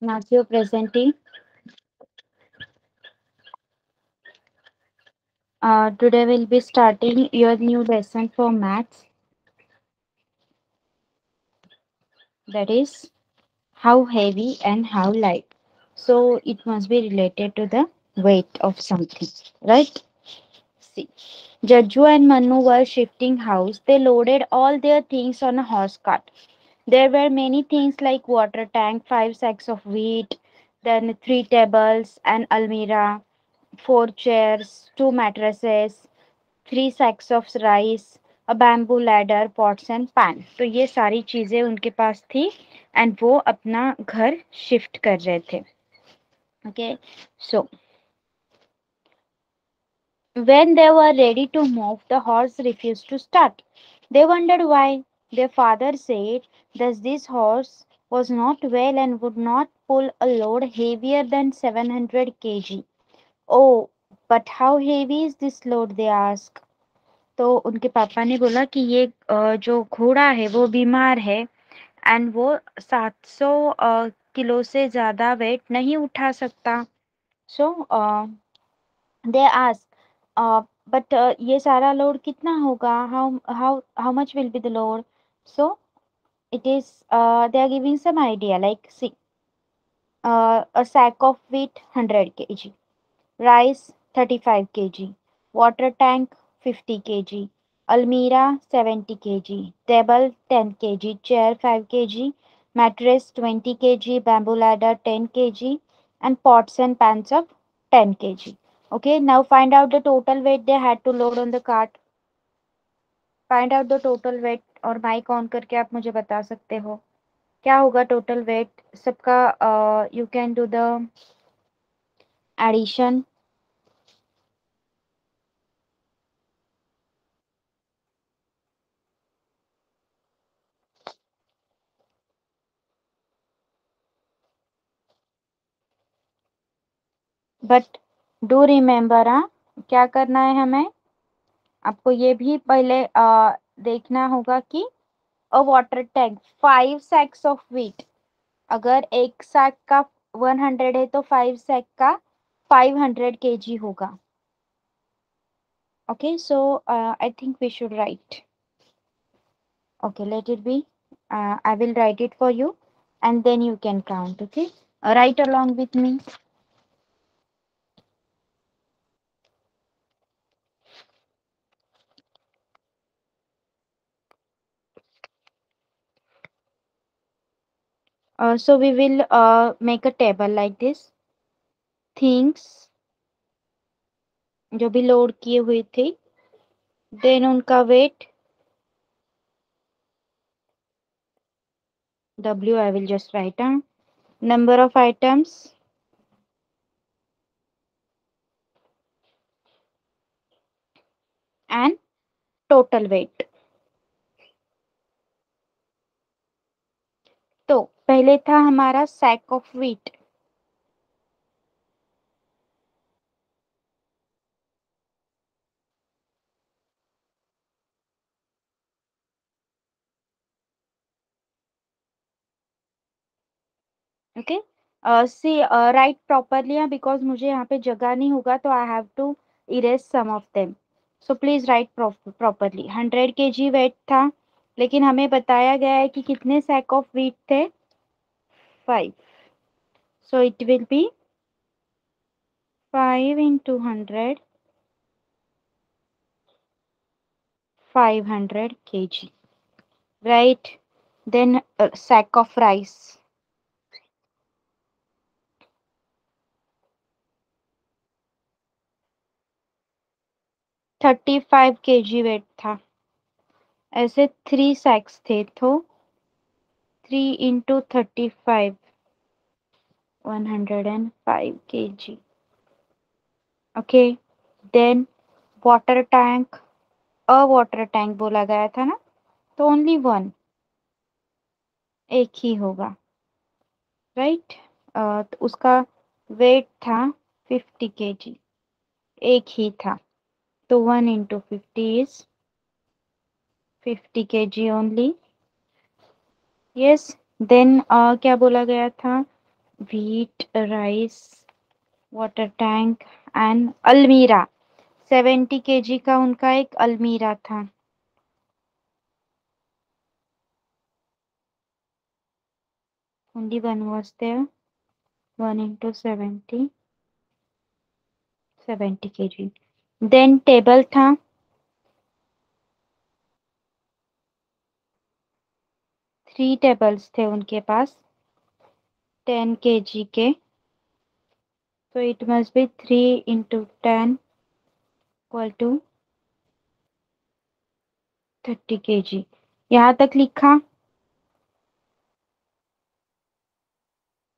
Matthew presenting. Today we'll be starting your new lesson for maths. That is how heavy and how light. So it must be related to the weight of something, right? See, Jajju and Manu were shifting house. They loaded all their things on a horse cart. There were many things like water tank, 5 sacks of wheat, then 3 tables, an almirah, 4 chairs, 2 mattresses, 3 sacks of rice, a bamboo ladder, pots and pan. तो ये सारी चीजें उनके पास थी and वो अपना घर shift कर रहे थे. Okay, so when they were ready to move, the horse refused to start. They wondered why. Their father said that this horse was not well and would not pull a load heavier than 700 kg. Oh, but how heavy is this load? They asked. तो उनके पापा ने बोला कि ये जो घोड़ा है वो बीमार है एंड वो 700 किलो से ज्यादा वेट नहीं उठा सकता. सो दे आस्क बट ये सारा लोड कितना होगा, how how how much will be the load. So it is they are giving some idea like see, a sack of wheat 100 kg, rice 35 kg, water tank 50 kg, almirah 70 kg, table 10 kg, chair 5 kg, mattress 20 kg, bamboo ladder 10 kg, and pots and pans of 10 kg. Okay, now find out the total weight they had to load on the cart. Find out the total weight. और mic on करके आप मुझे बता सकते हो क्या होगा total weight सबका. You can do the addition. But do remember, हाँ, क्या करना है हमें. आपको ये भी पहले देखना होगा कि a water tank 5 sacks of wheat. अगर एक सैक का 100 है तो 5 सैक का 500 kg होगा. Okay, so I think we should write. Okay, let it be. I will write it for you and then you can count. Okay, write along with me. So we will make a table like this. Things जो भी load किए हुए थे, then उनका wait W, I will just write down. Number of items, and total weight. तो पहले था हमारा sack of wheat. Okay, see, write properly because मुझे यहाँ पे जगह नहीं होगा तो I have to erase some of them. So please write properly. 100 kg wait था लेकिन हमें बताया गया है कि कितने sack of wheat थे. 5. So it will be 5 into 100, 500 kg, right? Then a sack of rice, 35 kg wait था. ऐसे 3 sacks थे तो 3 into 35, 105 kg. Okay, then water tank, a water tank बोला गया था ना, तो only one, एक ही होगा, right? तो उसका वेट था 50 kg, एक ही था. तो 1 into 50 is 50 kg only. Yes, then क्या बोला गया था, wheat, rice, water tank and अलमीरा। 70 kg का उनका एक अलमीरा था। Only one was there. 1 into 70, 70 kg. Then table था। 3 टेबल्स थे उनके पास 10 kg के। So it must be 3 into 10 equal to 30 kg। यहाँ तक लिखा?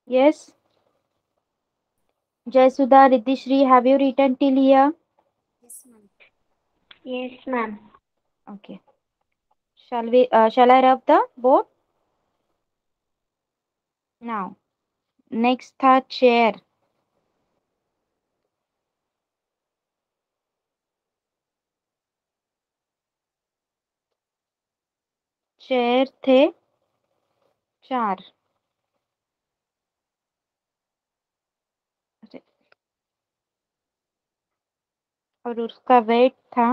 Yes. Jayasudha, Riddhishri, have you written till here? Yes, ma'am. Yes, ma'am. Okay. Shall I rub the board? Now, next था chair। Chair थे 4। और उसका wait था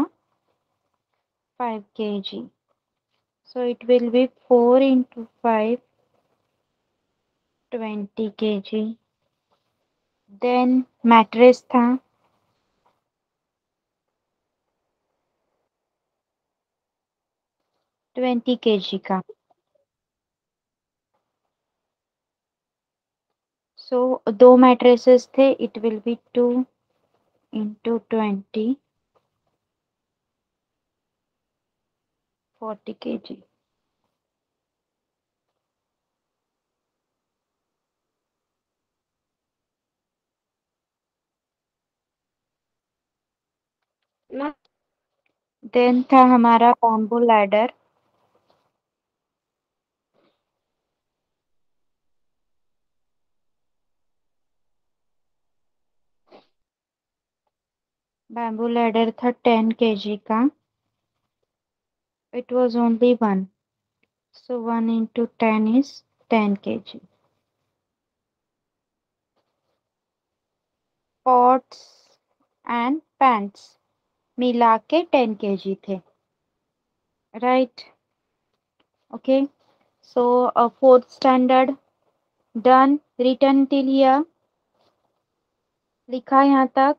5 kg। So it will be 4 into 5, 20 kg। Then mattress था 20 kg का। So 2 mattresses थे, it will be 2 into 20, 40 kg। Ma'am. Then था हमारा bamboo ladder। Bamboo ladder था 10 kg का। It was only one, so 1 into 10 is 10 kg। Pots and pans मिला के 10 kg थे। Right? Okay. So fourth standard done, written till here। लिखा यहाँ तक?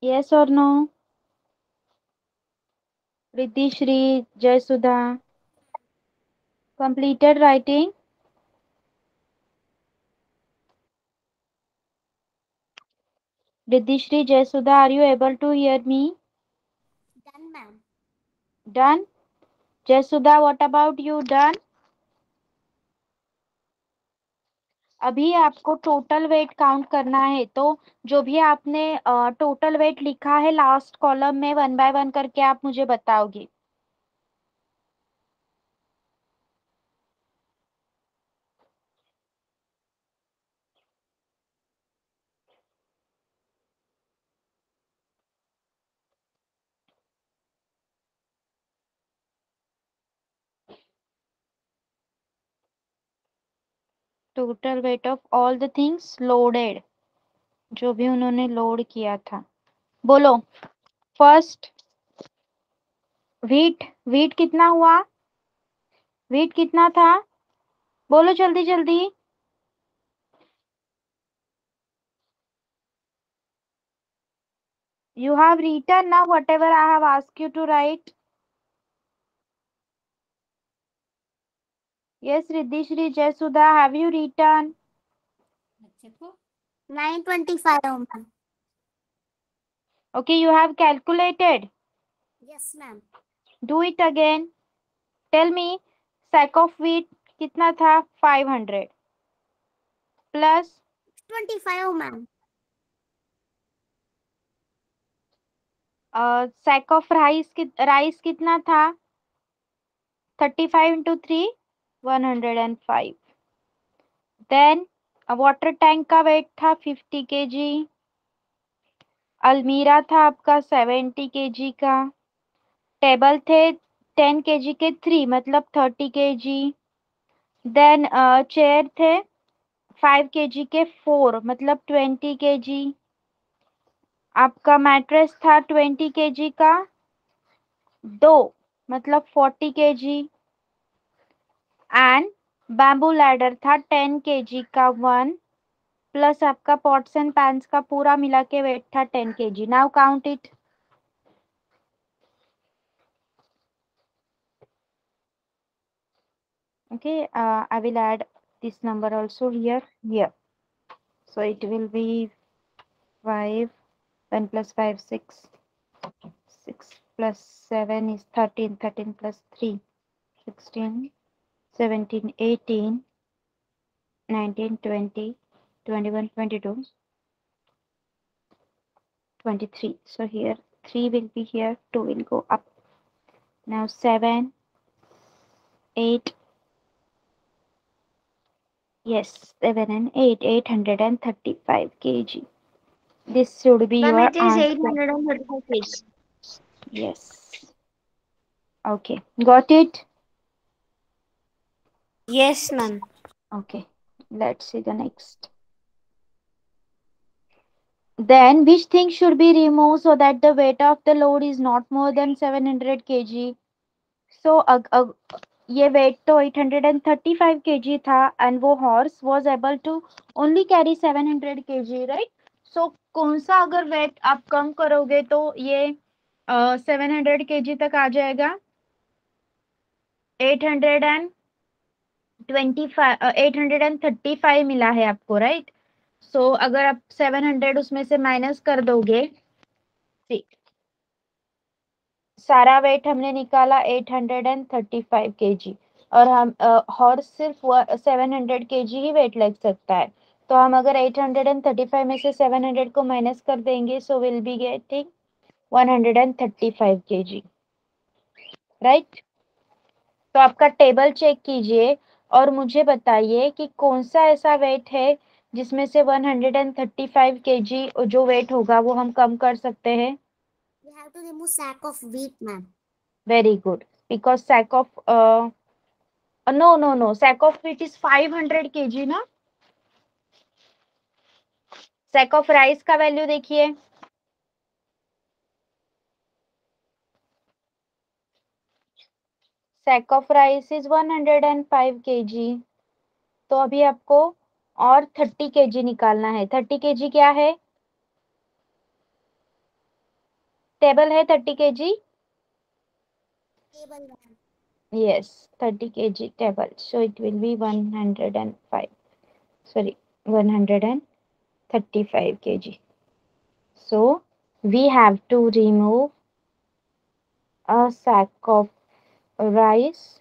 Yes or no? Riddhi Shri, Jayasudha, completed writing? Riddhi Shri, Jayasudha, are you able to hear me? Done, ma'am. Done? Jayasudha, what about you? Done? अभी आपको total weight count करना है, तो जो भी आपने टोटल वेट लिखा है लास्ट कॉलम में 1 by 1 करके आप मुझे बताओगे। Total weight of all the things loaded, जो भी उन्होंने लोड किया था। बोलो। फर्स्ट वीट, वीट कितना हुआ? वीट कितना था? बोलो जल्दी जल्दी। You have written now whatever I have asked you to write. Yes, Riddhi Shri, Jayasudha, have you written? 925, ma'am. Okay, you have calculated. Yes, ma'am. Do it again. Tell me, sack of wheat कितना था? 500 plus 25, ma'am. sack of rice rice कितना था? 35 into 3, 105। Then water tank का wait था 50 kg। अलमीरा था आपका 70 kg का। टेबल थे 10 kg के 3 मतलब 30 kg। देन चेयर थे 5 kg के 4 मतलब 20 kg। आपका मैट्रेस था 20 kg का 2 मतलब 40 kg। एंड बैम्बू लैडर था 10 kg का 1 प्लस आपका पॉट्स एंड पैन्स का पूरा मिला के वेट था 10 kg। Now count it. Okay, I will add this number also here. So it will be 5, 10 plus 5, 6, 6 plus 7 is 13, 13 plus 3, 16, 17, 18, 19, 20, 21, 22, 23. So here 3 will be here, 2 will go up. Now 7, 8, yes, 7 and 8, 835 kg. This should be Ma'am, your it is answer. 835 kg. Yes. Okay, got it? Yes, ma'am. Okay, let's see the next. Then, which thing should be removed so that the weight of the load is not more than 700 kg? So, ये weight तो 835 kg था and वो horse was able to only carry 700 kg, right? So, कौन सा अगर weight आप कम करोगे तो ये 700 kg तक आ जाएगा? 835 मिला है आपको, राइट? सो अगर आप 700 उसमें से माइनस कर दोगे, सारा वेट हमने निकाला 835 kg और हम हॉर्स सिर्फ 700 kg ही वेट लग सकता है। तो हम अगर 835 में से 700 को माइनस कर देंगे so will be getting 135 kg, right? तो आपका टेबल चेक कीजिए और मुझे बताइए कि कौन सा ऐसा वेट है जिसमें से 135 kg जो वेट होगा वो हम कम कर सकते हैं। We have to remove sack of wheat, ma'am. Very good, because sack of no, sack of wheat is 500 kg ना। sack of rice का वैल्यू देखिए, sack of rice is 105 kg। तो अभी आपको और 30 kg निकालना है। 30 kg क्या है? टेबल है 30 kg। Table, ma'am. Yes, 30 kg table. So it will be 105. Sorry, 135 kg. So we have to remove a sack of rice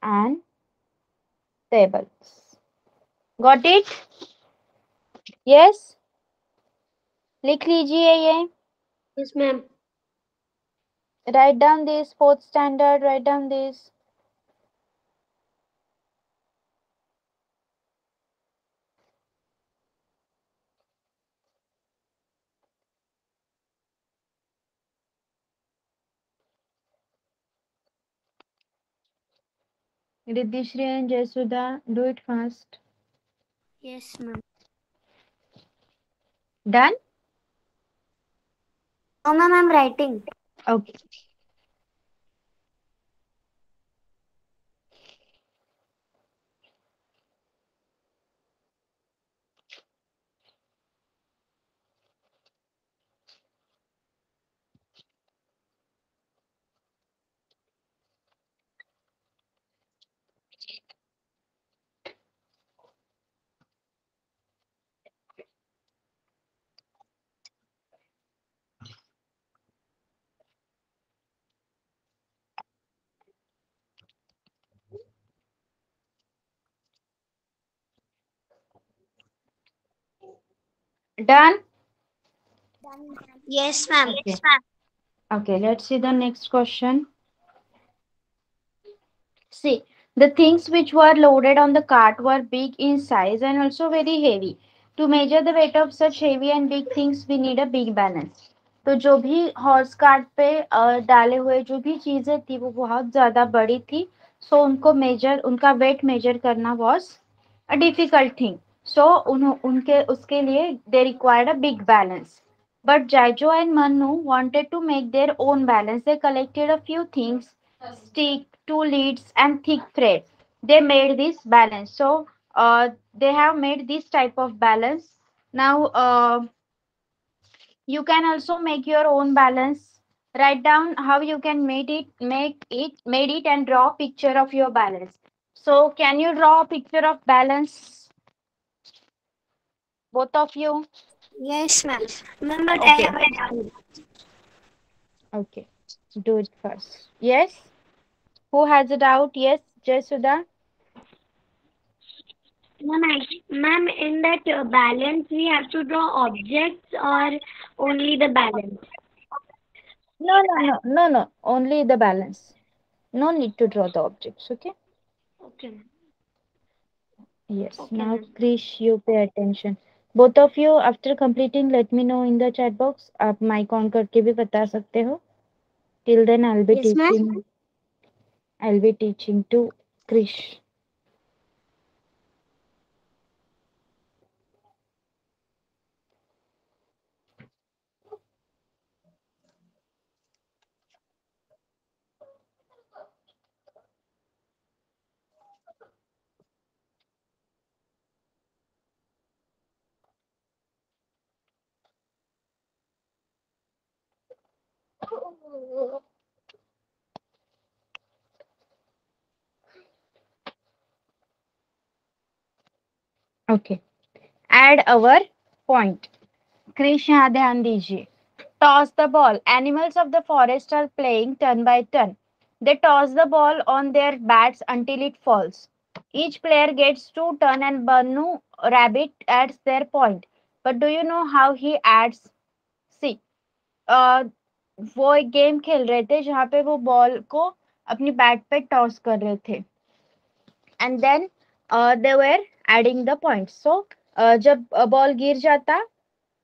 and tables. Got it? Yes? लिख लीजिए ये. Yes, ma'am. Write down this, 4th standard, write down this. Riddhishri and Jayasudha, do it fast. Yes, ma'am. Done? No, ma'am, I'm writing. Okay. Done? Done, ma'am. Yes, ma'am. Okay. Okay, let's see the next question. See, the things which were loaded on the cart were big in size and also very heavy. To measure the weight of such heavy and big things, we need a big balance. तो जो भी horse cart पे डाले हुए जो भी चीजें थी वो बहुत ज्यादा बड़ी थी, सो उनको मेजर, उनका वेट मेजर करना वॉज अ डिफिकल्ट थिंग। सो उनके उसके लिए they required a big balance. But Jaijo and Manu wanted to make their own balance. They collected a few things: stick, two leads, and thick thread. They made this balance. So they have made this type of balance. Now you can also make your own balance. Write down how you can made it, and draw a picture of your balance. So can you draw a picture of balance, both of you? Yes, ma'am. Ma'am, but I Okay, haven't done. okay. Do it first. Yes. Who has a doubt? Yes, Jayasudha. Ma'am, in that balance, we have to draw objects or only the balance? No, no, no, no, no. Only the balance. No need to draw the objects. Okay. Okay, ma'am. Yes. Okay, Now, ma'am. Krish, you pay attention. Both of you, after completing, let me know in the chat box. आप mic on करके भी बता सकते हो. Till then, Yes, ma'am. I'll be teaching to Krish. Okay. Add our point. Krish, यहाँ ध्यान दीजिए. Toss the ball. Animals of the forest are playing turn by turn. They toss the ball on their bats until it falls. Each player gets two turn and Banu Rabbit adds their point. But do you know how he adds? See, uh, वो एक game खेल रहे थे जहाँ पे वो ball को अपनी बैट पे टॉस कर रहे थे, and then they were adding the points. So जब बॉल गिर जाता,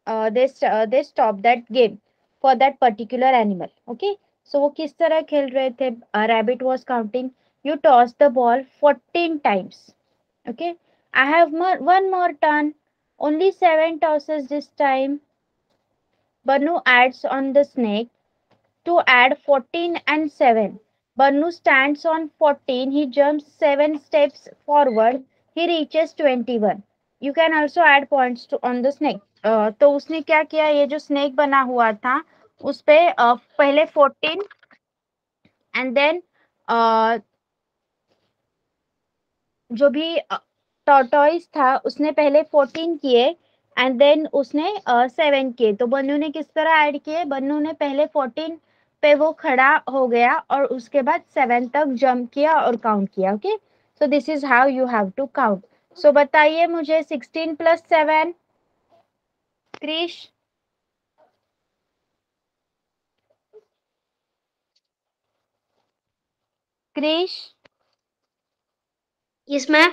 they stop that game for that particular animal. Okay, so वो किस तरह खेल रहे थे? Rabbit was counting. You toss the ball 14 times. Okay, I have one more turn, only 7 tosses this time. Banu adds on the snake to add 14 and 7. Banu stands on 14. He jumps 7 steps forward. He reaches 21. You can also add points to on the snake. तो उसने क्या किया? ये जो snake बना हुआ था उस पे पहले 14, एंड देन जो भी टॉर्टोइस था उसने पहले 14 किए, एंड देन उसने 7 किए. तो बन्नू ने किस तरह ऐड किए? बन्नू ने पहले 14 पे वो खड़ा हो गया और उसके बाद 7 तक जंप किया और काउंट किया. Okay, so this is how you have to count. So बताइए मुझे, 16 plus 7, Krish? Krish, Yes, ma'am.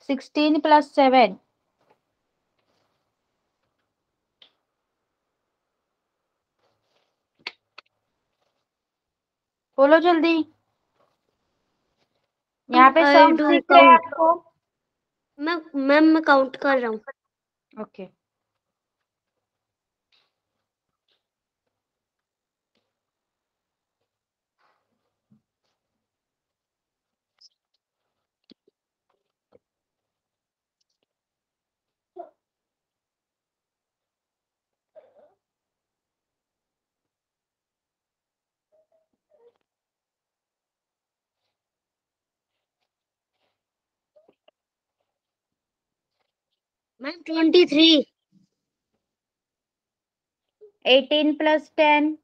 16 plus 7? बोलो जल्दी. यहाँ पे सम Do दिख रहे हैं count. आपको? मैम मैं काउंट कर रहा हूँ. Okay. Ma'am 23. 18 plus 10?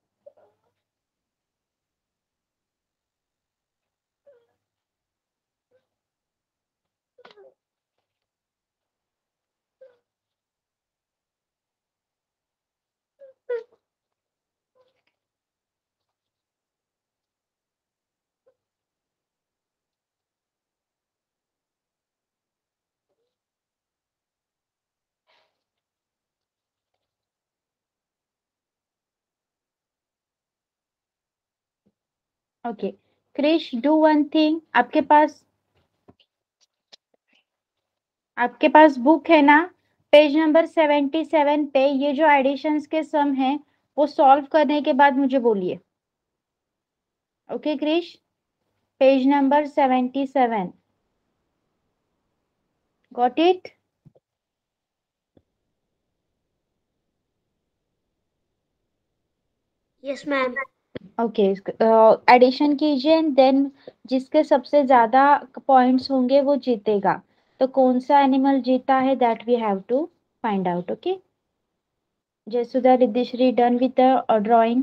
Okay Krish do one thing, आपके पास बुक है ना, पेज नंबर 77 पे ये जो एडिशंस के सम है वो सॉल्व करने के बाद मुझे बोलिए। Okay Krish, page number 77, got it? Yes, ma'am. Okay addition कीजिए एंड देन जिसके सबसे ज्यादा पॉइंट्स होंगे वो जीतेगा। तो कौन सा एनिमल जीता है that we have to find out. Okay Jayasudha Riddhishree done with the drawing,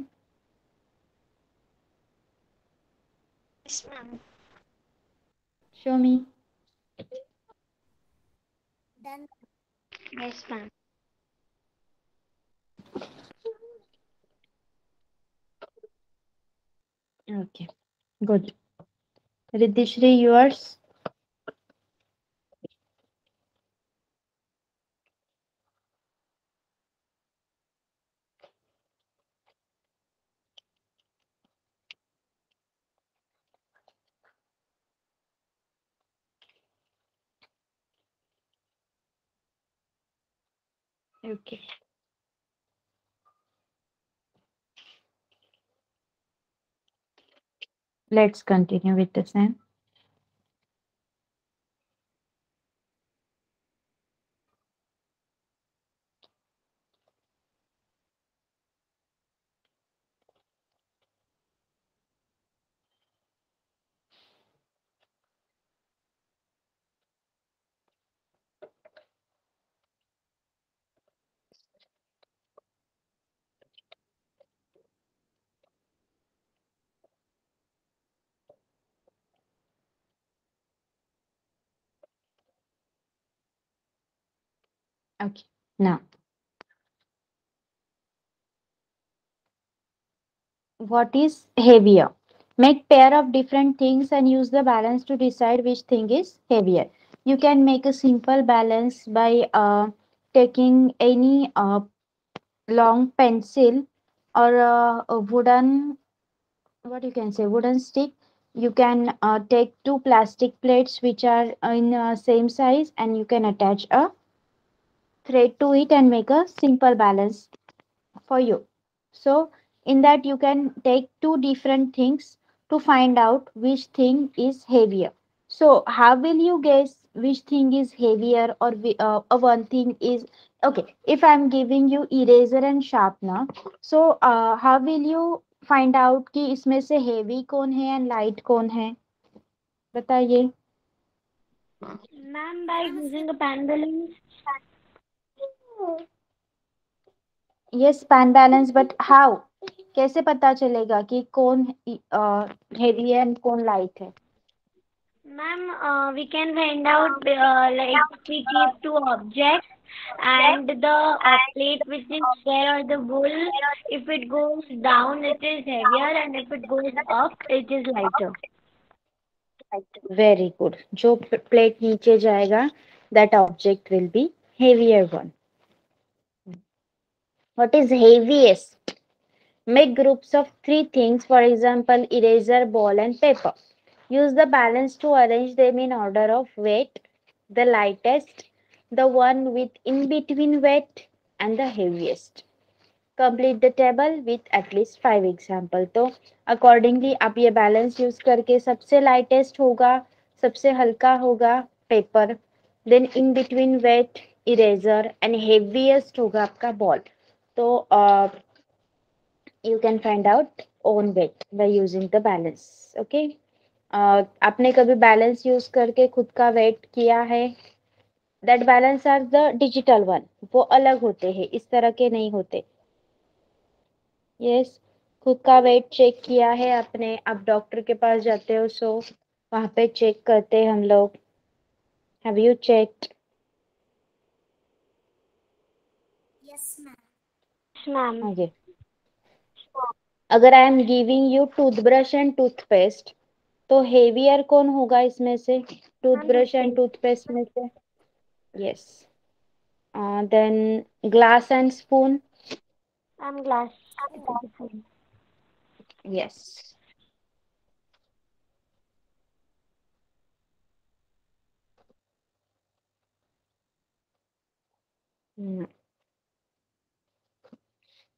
Yes, ma'am. Show me. Done. Yes, ma'am. Okay good, Riddhishree yours। Okay let's continue with the same। Okay, now what is heavier? Make pair of different things and use the balance to decide which thing is heavier. You can make a simple balance by taking any long pencil or a wooden, what you can say, wooden stick. You can take two plastic plates which are in same size and you can attach a thread to it and make a simple balance for you. So, in that, you can take two different things to find out which thing is heavier. So, how will you guess which thing is heavier or one thing is okay? If I'm giving you eraser and sharpener, so how will you find out कि इसमें से heavy कौन है and light कौन है? बताइए। Ma'am, by Ma'am, if you using a pen balance. Yes, span balance, but how? कैसे पता चलेगा कि कौन हेवी है and कौन लाइट है? Ma'am, we can find out like if we keep two objects and the plate which is there or the bowl, if it goes down, it is heavier, and if it goes up, it is lighter. Very good, जो plate नीचे जाएगा that object will be heavier one. What is heaviest? Make groups of three things, for example eraser, ball and paper. Use the balance to arrange them in order of weight, the lightest, the one with in between weight and the heaviest. Complete the table with at least 5 example. तो accordingly आप ये balance use करके सबसे lightest होगा, सबसे हल्का होगा paper, then in between weight eraser and heaviest होगा आपका ball. तो you can find out own weight by using the balance. Okay, आपने कभी बैलेंस यूज करके खुद का वेट किया है? That balance are the digital one, वो अलग होते हैं, इस तरह के नहीं होते। यस, खुद का वेट चेक किया है आपने? आप डॉक्टर के पास जाते हो सो वहां पे चेक करते हैं हम लोग। Have you checked? yes, ma'am. Yes, ma'am. Okay, अगर I am giving you toothbrush and toothpaste तो हेवियर कौन होगा इसमें से, Ma'am, toothbrush and toothpaste. Toothpaste में से? Yes, then glass and spoon? Ma'am, glass. It is the same. Yes,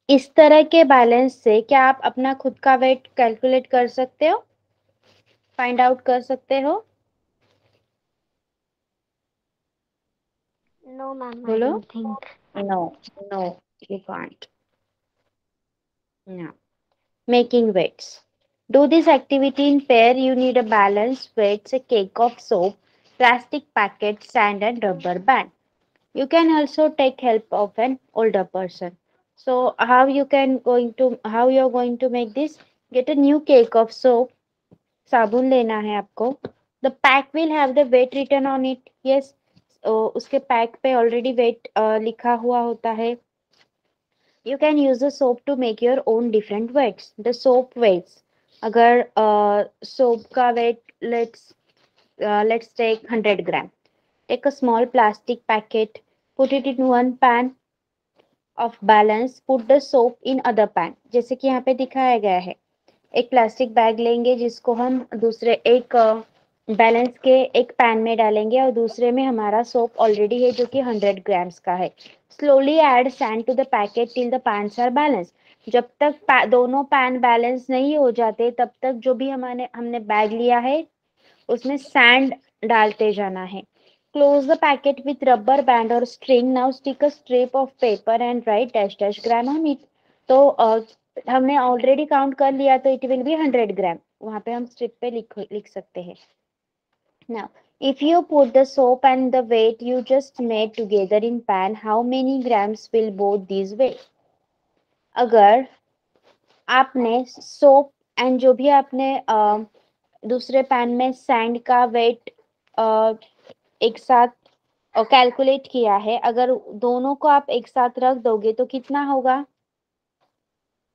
इस तरह के बैलेंस से क्या आप अपना खुद का वेट कैलकुलेट कर सकते हो, फाइंड आउट कर सकते हो? No, ma'am, I बोलो. don't think. No, no, you can't. No. Making weights. Do this activity in pair. You need a balanced weights, a cake of soap, plastic packet, sand, and rubber band. You can also take help of an older person. So how you're going to make this? Get a new cake of soap. साबुन लेना है आपको. The pack will have the weight written on it. Yes. उसके pack पे already wait लिखा हुआ होता है. You can use the soap to make your own different weights. The soap weights. अगर soap का weight let's take 100 gram. Take a small plastic packet, put it in one pan of balance, put the soap in other pan. जैसे कि यहाँ पे दिखाया गया है. एक प्लास्टिक बैग लेंगे जिसको हम दूसरे एक बैलेंस के एक पैन में डालेंगे और दूसरे में हमारा सोप ऑलरेडी है जो कि 100 ग्राम्स का है. Slowly add sand to the packet till the pans are balance. जब तक दोनों पैन बैलेंस नहीं हो जाते तब तक जो भी हमने बैग लिया है उसमें सैंड डालते जाना है. Close the packet with rubber band और string. Now stick a strip of paper and write dash dash gram on it. तो हमने ऑलरेडी काउंट कर लिया तो इट विल बी 100 ग्राम. वहां पे हम स्ट्रिप पे लिख सकते हैं. Now, if you put the soap and the weight you just made together in pan, how many grams will both these weigh? अगर आपने सोप एंड जो भी आपने दूसरे पैन में सैंड का वेट एक साथ कैलकुलेट किया है, अगर दोनों को आप एक साथ रख दोगे तो कितना होगा?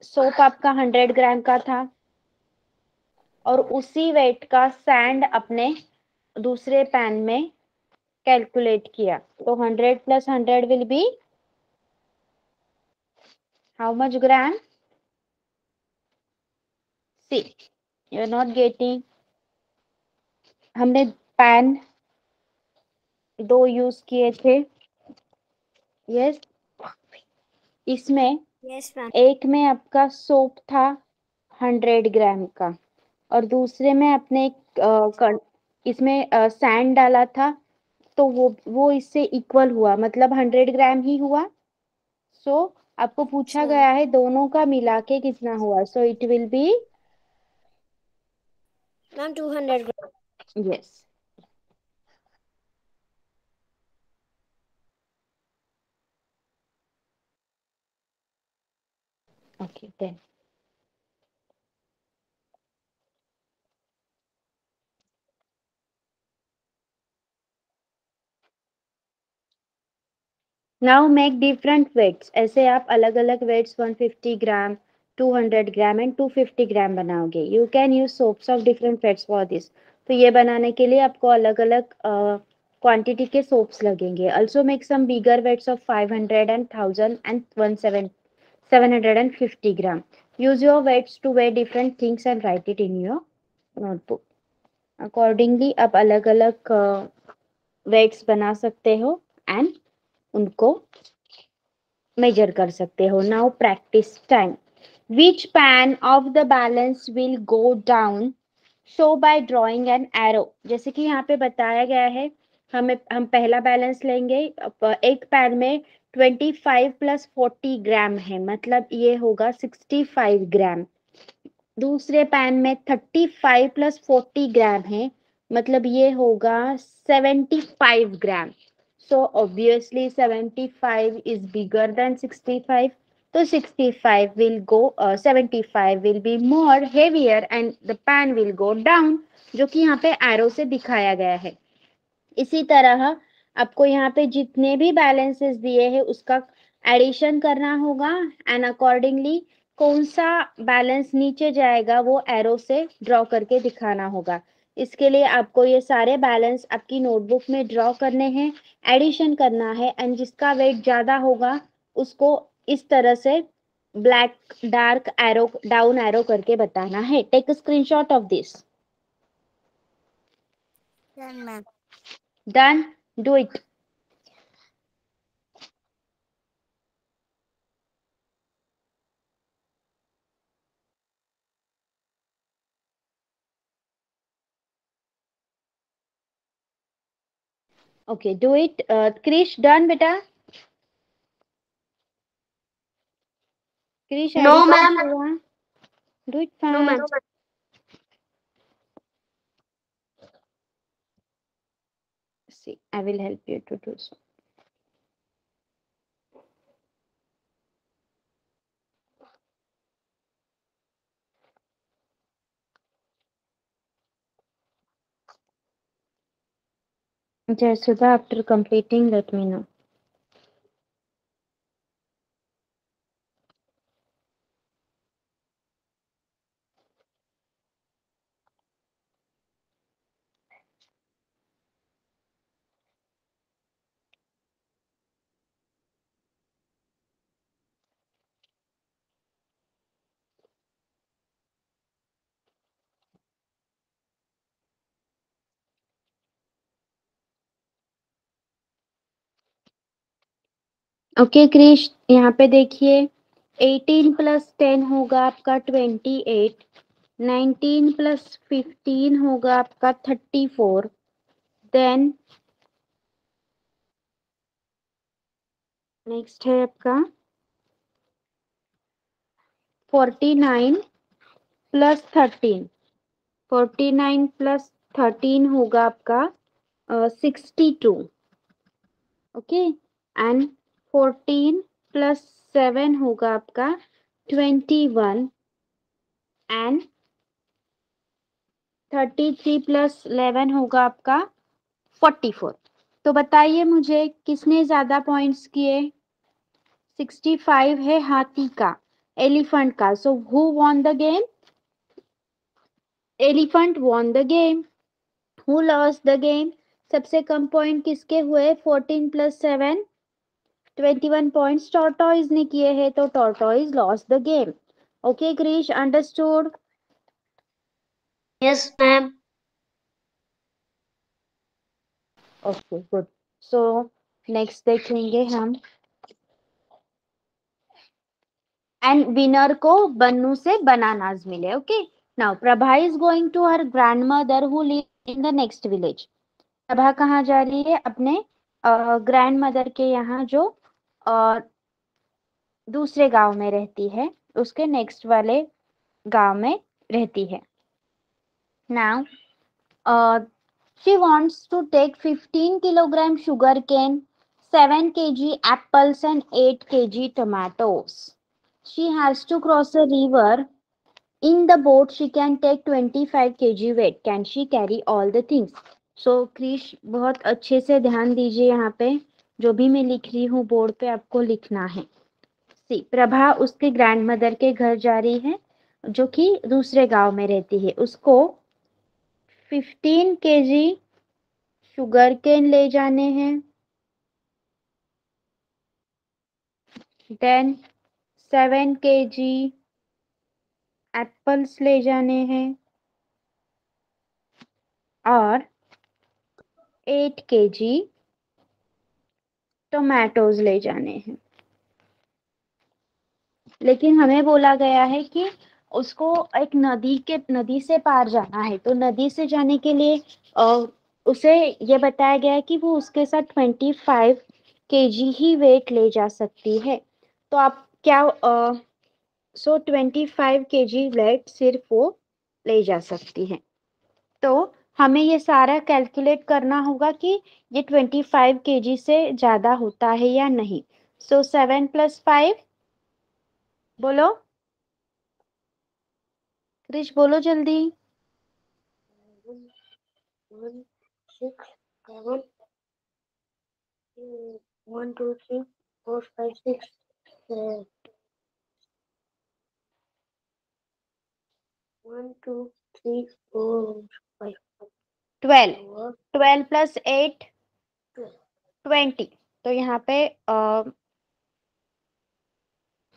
सोप आपका 100 ग्राम का था और उसी वेट का सैंड अपने दूसरे पैन में कैलकुलेट किया तो 100 plus 100 will be how much gram? See, you are not getting. हमने पैन दो यूज किए थे. यस. इसमें Yes, ma'am. एक में आपका सोप था 100 ग्राम का और दूसरे में आपने इसमें सैंड डाला था तो वो इससे इक्वल हुआ मतलब 100 ग्राम ही हुआ. सो आपको पूछा Sure. गया है दोनों का मिला के कितना हुआ. So it will be Ma'am, 200 grams. Yes. Okay, then. Now make different weights. ऐसे आप अलग अलग weights 150 ग्राम 200 ग्राम एंड 250 ग्राम बनाओगे. You can use soaps of different weights for this. तो ये बनाने के लिए आपको अलग अलग क्वांटिटी के सोप्स लगेंगे. Also make some bigger weights of 500 and 1000 and 750 gram. Use your weights to weigh different things and write it in your notebook. Accordingly आप अलग अलग weights बना सकते हो एंड उनको मेजर कर सकते हो. Now practice time. Which pan of the balance will go down show by drawing an arrow. जैसे कि यहाँ पे बताया गया है हम पहला बैलेंस लेंगे. एक पैन में 25 plus 40 ग्राम है मतलब ये होगा 65 ग्राम. दूसरे पैन में 35 plus 40 ग्राम है मतलब ये होगा 75 ग्राम. So obviously 75 is bigger than 65. So 65 will go 75 will be more heavier and the pan will go down जो कि यहाँ पे एरो से दिखाया गया है. इसी तरह आपको यहाँ पे जितने भी बैलेंसेस दिए हैं उसका एडिशन करना होगा एंड अकॉर्डिंगली कौन सा बैलेंस नीचे जाएगा वो एरो से ड्रॉ करके दिखाना होगा. इसके लिए आपको ये सारे बैलेंस आपकी नोटबुक में ड्रॉ करने हैं, एडिशन करना है एंड जिसका वेट ज्यादा होगा उसको इस तरह से black dark arrow down arrow करके बताना है. Take a screenshot of this. Done, ma'am. Done. Do it. Okay, do it. Krish, done बेटा? Krish, No, ma'am. Do it No, fast. ma'am. See, I will help you to do so. Jayasudha, after completing, let me know. Okay Krish, यहाँ पे देखिए, 18 plus 10 होगा आपका 28, 19 plus 15 होगा आपका 34, then next है आपका 49 प्लस 13, 49 प्लस 13 होगा आपका 62. ओके, एंड 14 प्लस 7 होगा आपका 21, एंड 33 प्लस 11 होगा आपका 44. तो बताइए मुझे किसने ज्यादा पॉइंट्स किए? 65 है हाथी का, एलिफेंट का. So who won the game? Elephant won the game. Who lost the game? सबसे कम पॉइंट किसके हुए? 14 प्लस 7, 21 पॉइंट्स टॉर्टोइज ने किए हैं, तो tortoise lost the game. Okay Krish, understood? Yes, ma'am. Okay good. So next देखेंगे हम, एंड विनर को बन्नू से बनानास मिले. Okay, now Prabha is going to her grandmother who live in the next village. Prabha कहाँ जा रही है? अपने ग्रैंड मदर के यहाँ, जो अ, दूसरे गांव में रहती है, उसके नेक्स्ट वाले गांव में रहती है. Now she wants to take 15 kilogram sugar cane, 7 kg apples and 8 kg tomatoes. She has to cross a river. In the boat, she can take 25 kg weight. Can she carry all the things? So, Krish बहुत अच्छे से ध्यान दीजिए. यहाँ पे जो भी मैं लिख रही हूँ बोर्ड पे आपको लिखना है. सी, प्रभा उसके ग्रैंडमदर के घर जा रही है, जो कि दूसरे गांव में रहती है. उसको 15 kg शुगर केन ले जाने हैं, देन 7 kg एप्पल्स ले जाने हैं, और 8 kg टोमेटोज ले जाने हैं. लेकिन हमें बोला गया है कि उसको एक नदी से पार जाना है, तो नदी से जाने के लिए उसे ये बताया गया है कि वो उसके साथ 25 kg ही वेट ले जा सकती है. तो आप क्या 25 kg वेट सिर्फ वो ले जा सकती है. तो हमें ये सारा कैलकुलेट करना होगा कि ये 25 kg से ज्यादा होता है या नहीं. सो 7 प्लस 5, बोलो क्रिश, बोलो जल्दी. 1, 6, 7, 1, 2, 3, 4, 5, 6, 1, 2, 3, 4, 5, 12. 12 प्लस 8, 20. तो यहाँ पे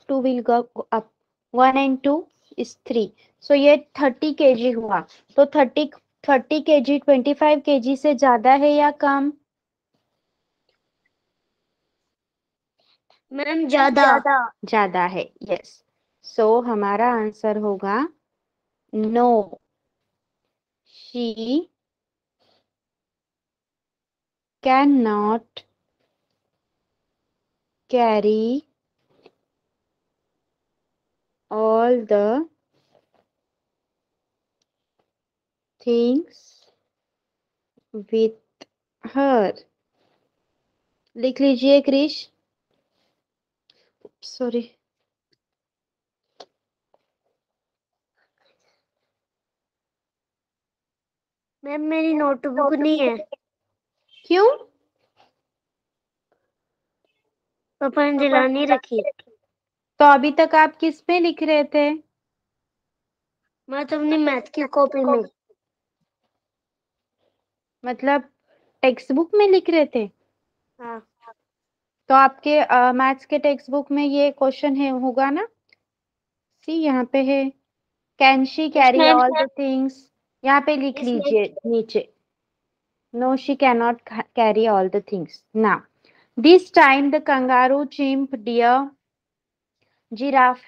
2 will go up. 1 and 2 is 3. So ये 30 kg हुआ. तो 30 kg 25 kg से ज्यादा है या कम? मैम ज्यादा. ज्यादा है. यस. सो हमारा आंसर होगा no, she can not carry all the things with her. लिख लीजिए क्रिश. सॉरी. मैम मेरी नोटबुक नहीं है, क्यों? पापा ने दिलानी रखी। तो अभी तक आप किस पे लिख रहे थे? मैं तो अपनी मैथ की कॉपी में। मतलब टेक्स्ट बुक में लिख रहे थे? हाँ तो आपके मैथ्स के टेक्स्ट बुक में ये क्वेश्चन है होगा ना? सी यहाँ पे है, can she carry ma'am. All the things. यहाँ पे लिख Yes, ma'am. लीजिए नीचे. No she can not carry all the things. Now this time the kangaroo, chimp, deer, giraffe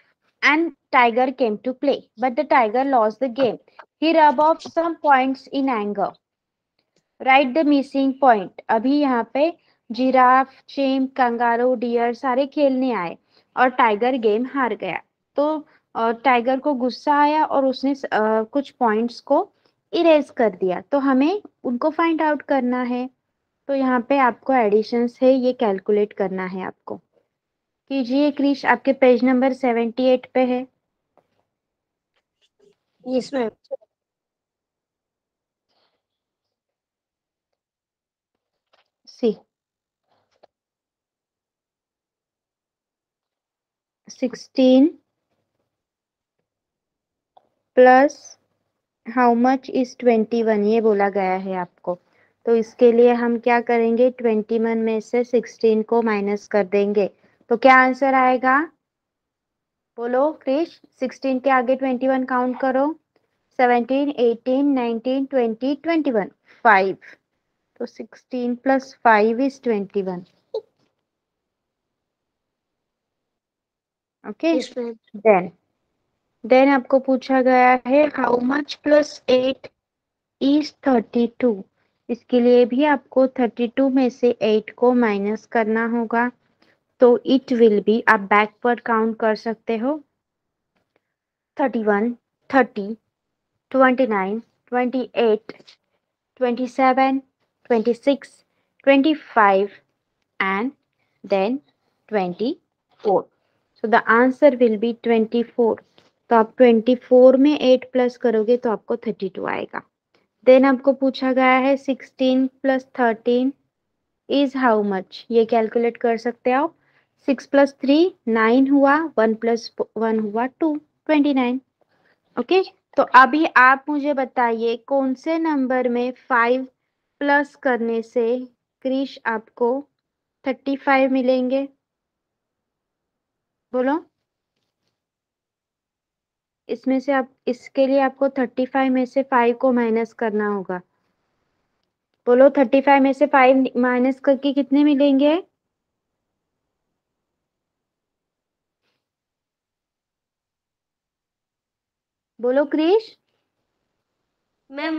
and tiger came to play, but the tiger lost the game. He rubbed off some points in anger. Write the missing point. अभी यहाँ पे giraffe, chimp, kangaroo, dear सारे खेलने आए और tiger game हार गया. तो टाइगर को गुस्सा आया और उसने कुछ पॉइंट्स को इरेज कर दिया. तो हमें उनको फाइंड आउट करना है. तो यहाँ पे आपको एडिशंस है, ये कैलकुलेट करना है आपको. कीजिए क्रिश, आपके पेज नंबर 78 पे है. Yes, ma'am. See 16 plus how much is 21, ये बोला गया है आपको. तो इसके लिए हम क्या करेंगे, 21 में से 16 को माइनस कर देंगे. तो क्या आंसर आएगा? बोलो क्रिश. 16 के आगे 21 काउंट करो. 17, 18, 19, 20, 21, 5. तो 16 plus 5 is 21. Okay. Yes, ma'am. Then आपको पूछा गया है हाउ मच प्लस 8 इज 32. इसके लिए भी आपको 32 में से 8 को माइनस करना होगा. तो इट विल बी, आप बैकवर्ड काउंट कर सकते हो. 31, 30, 29, 28, 27, 26, 25 and then 24. So the answer will be 24. तो आप 24 में 8 प्लस करोगे तो आपको 32 आएगा. देन आपको पूछा गया है 16 प्लस 13 इज हाउ मच. ये कैलकुलेट कर सकते हो आप. 6 प्लस 3 9 हुआ, 1 प्लस 1 हुआ 2, 29. ओके. तो अभी आप मुझे बताइए कौन से नंबर में 5 प्लस करने से क्रिश आपको 35 मिलेंगे? बोलो. इसमें से आप, इसके लिए आपको 35 में से 5 को माइनस करना होगा. बोलो 35 में से 5 माइनस करके कितने मिलेंगे? बोलो Krish. Ma'am,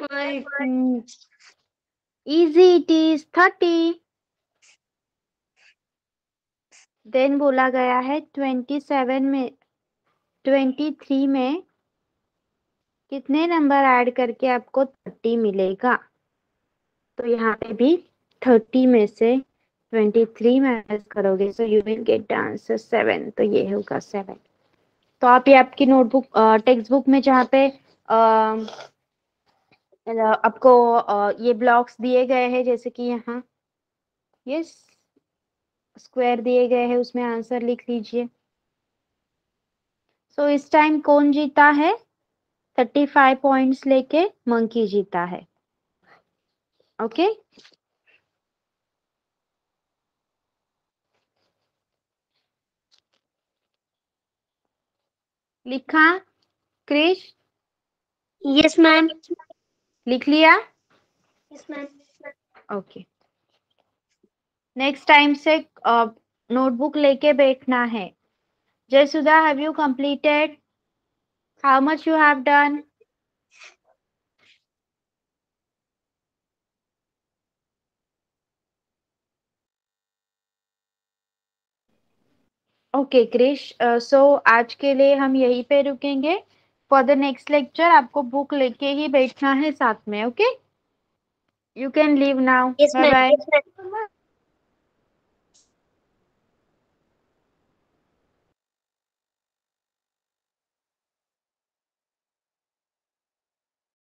easy, it is 30. Then बोला गया है 27 में 23 में कितने नंबर ऐड करके आपको 30 मिलेगा? तो यहाँ पे भी 30 में से 23 माइनस करोगे so you will get the answer 7. तो ये होगा 7. तो आप ये आपकी नोटबुक टेक्स्ट बुक में जहाँ पे आपको ये ब्लॉक्स दिए गए हैं, जैसे कि यहाँ ये स्क्वायर दिए गए हैं, उसमें आंसर लिख लीजिए. सो इस टाइम कौन जीता है? 35 पॉइंट्स लेके मंकी जीता है. ओके. लिखा क्रिश? yes, ma'am. लिख लिया? Yes, ma'am. Okay. Next time से नोटबुक लेके बैठना है. Jayasudha, have you completed? How much you have done? Okay Krish, so आज के लिए हम यहीं पे रुकेंगे. फॉर द नेक्स्ट लेक्चर आपको बुक लेके ही बैठना है साथ में. Okay, you can leave now. Yes, bye ma'am. Bye.